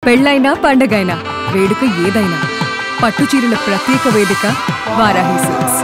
పెళ్ళైనా పండగైనా వేడుక ఏదైనా పట్టుచీరల ప్రత్యేక వేదిక వారాహి సిల్క్స్.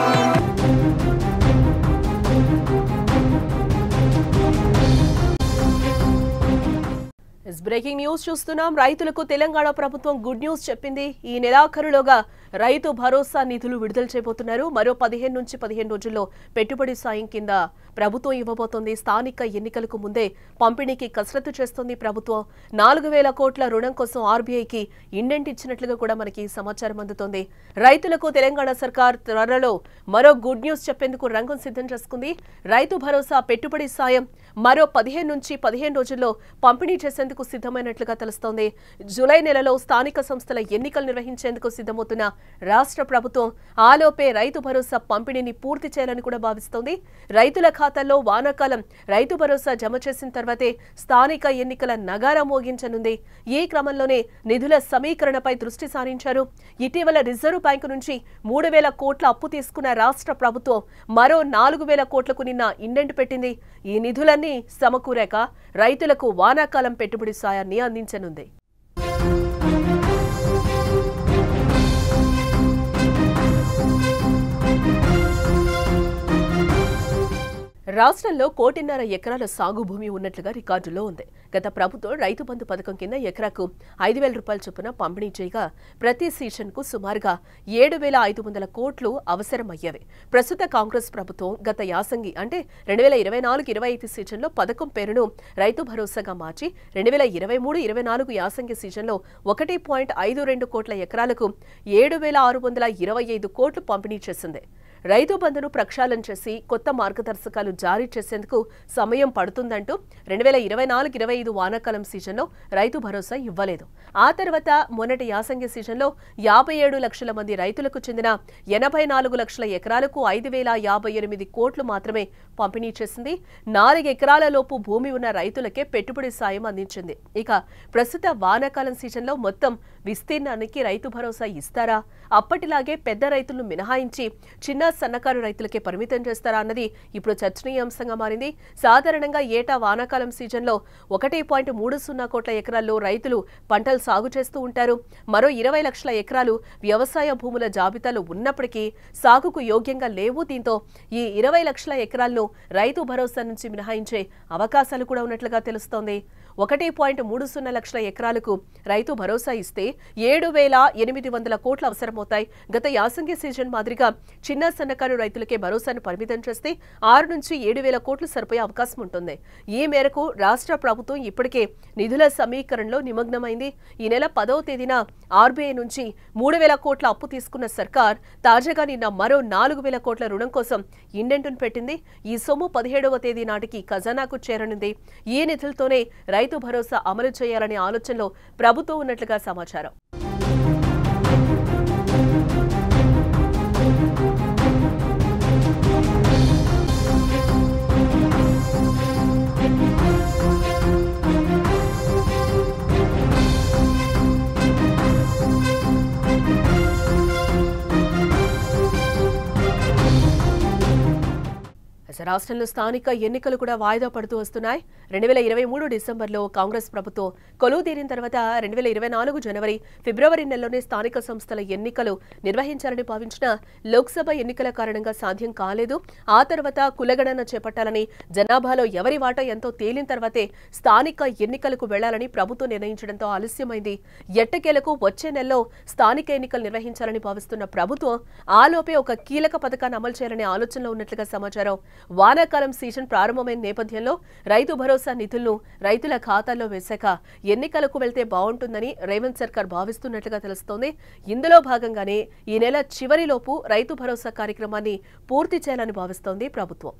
బ్రేకింగ్ న్యూస్ చూస్తున్నాం. రైతులకు తెలంగాణ ప్రభుత్వం గుడ్ న్యూస్ చెప్పింది. ఈ నెలాఖరులోగా రైతు భరోసా నిధులు విడుదల చేయబోతున్నారు. మరో 15 నుంచి 15 రోజుల్లో పెట్టుబడి సాయం కింద ప్రభుత్వం ఇవ్వబోతోంది. స్థానిక ఎన్నికలకు ముందే పంపిణీకి కసరత్తు చేస్తోంది ప్రభుత్వం. 4,000 కోట్ల రుణం కోసం ఆర్బీఐకి ఇండెంట్ ఇచ్చినట్లుగా కూడా మనకి సమాచారం అందుతోంది. రైతులకు తెలంగాణ సర్కార్ త్వరలో మరో గుడ్ న్యూస్ చెప్పేందుకు రంగం సిద్ధం చేసుకుంది. రైతు భరోసా పెట్టుబడి సాయం మరో 15 నుంచి 15 రోజుల్లో పంపిణీ చేసేందుకు సిద్ధమైనట్లుగా తెలుస్తోంది. జూలై నెలలో స్థానిక సంస్థల ఎన్నికలు నిర్వహించేందుకు సిద్ధమవుతున్న రాష్ట్ర ప్రభుత్వం ఆలోపే రైతు భరోసా పంపిణీని పూర్తి చేయాలని కూడా భావిస్తోంది. రైతుల ఖాతాల్లో వానాకాలం రైతు భరోసా జమ చేసిన తర్వాతే స్థానిక ఎన్నికల నగారా మోగించనుంది. ఈ క్రమంలోనే నిధుల సమీకరణపై దృష్టి సారించారు. ఇటీవల రిజర్వ్ బ్యాంకు నుంచి 3,000 కోట్ల అప్పు తీసుకున్న రాష్ట్ర ప్రభుత్వం మరో 4,000 కోట్లకు నిన్న ఇండెంట్ పెట్టింది. ఈ నిధులన్నీ సమకూరాక రైతులకు వానాకాలం పెట్టుబడి సాయాన్ని అందించనుంది. రాష్ట్రంలో 1.5 ఎకరాల సాగు భూమి ఉన్నట్లుగా రికార్డులో ఉంది. గత ప్రభుత్వం రైతు బంధు పథకం కింద ఎకరాకు 5,000 రూపాయల చొప్పున పంపిణీ చేయగా ప్రతి సీజన్కు సుమారుగా 7,500 కోట్లు అవసరమయ్యేవి. ప్రస్తుత కాంగ్రెస్ ప్రభుత్వం గత యాసంగి అంటే 2024-25 సీజన్లో పథకం పేరును రైతు భరోసాగా మార్చి 2023-24 యాసంగి సీజన్లో 1.52 కోట్ల ఎకరాలకు 7,625 కోట్లు పంపిణీ చేసింది. రైతు బంధును ప్రక్షాళన చేసి కొత్త మార్గదర్శకాలు జారీ చేసేందుకు సమయం పడుతుందంటూ 2024-25 వానాకాలం సీజన్లో రైతు భరోసా ఇవ్వలేదు. ఆ తర్వాత మొన్నటి యాసంగి సీజన్లో 57 లక్షల మంది రైతులకు చెందిన 84 లక్షల ఎకరాలకు 5,058 కోట్లు మాత్రమే పంపిణీ చేసింది. 4 ఎకరాల లోపు భూమి ఉన్న రైతులకే పెట్టుబడి సాయం అందించింది. ఇక ప్రస్తుత వానాకాలం సీజన్లో మొత్తం విస్తీర్ణానికి రైతు భరోసా ఇస్తారా? అప్పటిలాగే పెద్ద రైతులను మినహాయించి చిన్న సన్నకారు రైతులకే పరిమితం చేస్తారా అన్నది ఇప్పుడు చర్చనీయాంశంగా మారింది. సాధారణంగా ఏటా వానాకాలం సీజన్లో 1.30 కోట్ల ఎకరాల్లో రైతులు పంటలు సాగు చేస్తూ ఉంటారు. మరో 20 లక్షల ఎకరాలు వ్యవసాయ భూముల జాబితాలో ఉన్నప్పటికీ సాగుకు యోగ్యంగా లేవు. దీంతో ఈ 20 లక్షల ఎకరాలను రైతు భరోసా నుంచి మినహాయించే అవకాశాలు కూడా ఉన్నట్లుగా తెలుస్తోంది. 1.30 లక్షల ఎకరాలకు రైతు భరోసా ఇస్తే 7,800 కోట్లు అవసరమవుతాయి. గత యాసంగి సీజన్ మాదిరిగా చిన్న సన్నకారు రైతులకే భరోసాను పరిమితం చేస్తే 6 నుంచి 7,000 కోట్లు సరిపోయే అవకాశం ఉంటుంది. ఈ మేరకు రాష్ట్ర ప్రభుత్వం ఇప్పటికే నిధుల సమీకరణలో నిమగ్నమైంది. ఈ నెల 10వ తేదీన ఆర్బీఐ నుంచి 3,000 కోట్ల అప్పు తీసుకున్న సర్కార్ తాజాగా నిన్న మరో 4,000 కోట్ల రుణం కోసం ఇండెంట్ను పెట్టింది. ఈ సొమ్ము 17వ తేదీ నాటికి ఖజానాకు చేరనుంది. ఈ నిధులతోనే రైతు భరోసా అమలు చేయాలనే ఆలోచనలో ప్రభుత్వం ఉన్నట్లుగా సమాచారం. రాష్ట్రంలో స్థానిక ఎన్నికలు కూడా వాయిదా పడుతూ వస్తున్నాయి. 2023 డిసెంబర్లో కాంగ్రెస్ ప్రభుత్వం కొలువుదీరిన తర్వాత 2024 జనవరి, ఫిబ్రవరి నెలలోనే స్థానిక సంస్థల ఎన్నికలు నిర్వహించాలని భావించిన లోక్సభ ఎన్నికల కారణంగా సాధ్యం కాలేదు. ఆ తర్వాత కులగణన చేపట్టాలని, జనాభాలో ఎవరి వాటా ఎంతో తేలిన తర్వాతే స్థానిక ఎన్నికలకు వెళ్లాలని ప్రభుత్వం నిర్ణయించడంతో ఆలస్యమైంది. ఎట్టకేలకు వచ్చే నెలలో స్థానిక ఎన్నికలు నిర్వహించాలని భావిస్తున్న ప్రభుత్వం ఆలోపే ఒక కీలక పథకాన్ని అమలు చేయాలనే ఆలోచనలో ఉన్నట్లుగా సమాచారం. వానాకాలం సీజన్ ప్రారంభమైన నేపథ్యంలో రైతు భరోసా నిధులను రైతుల ఖాతాల్లో వేశాక ఎన్నికలకు వెళ్తే బాగుంటుందని రేవంత్ సర్కార్ భావిస్తున్నట్లుగా తెలుస్తోంది. ఇందులో భాగంగానే ఈ నెల చివరిలోపు రైతు భరోసా కార్యక్రమాన్ని పూర్తి చేయాలని భావిస్తోంది ప్రభుత్వం.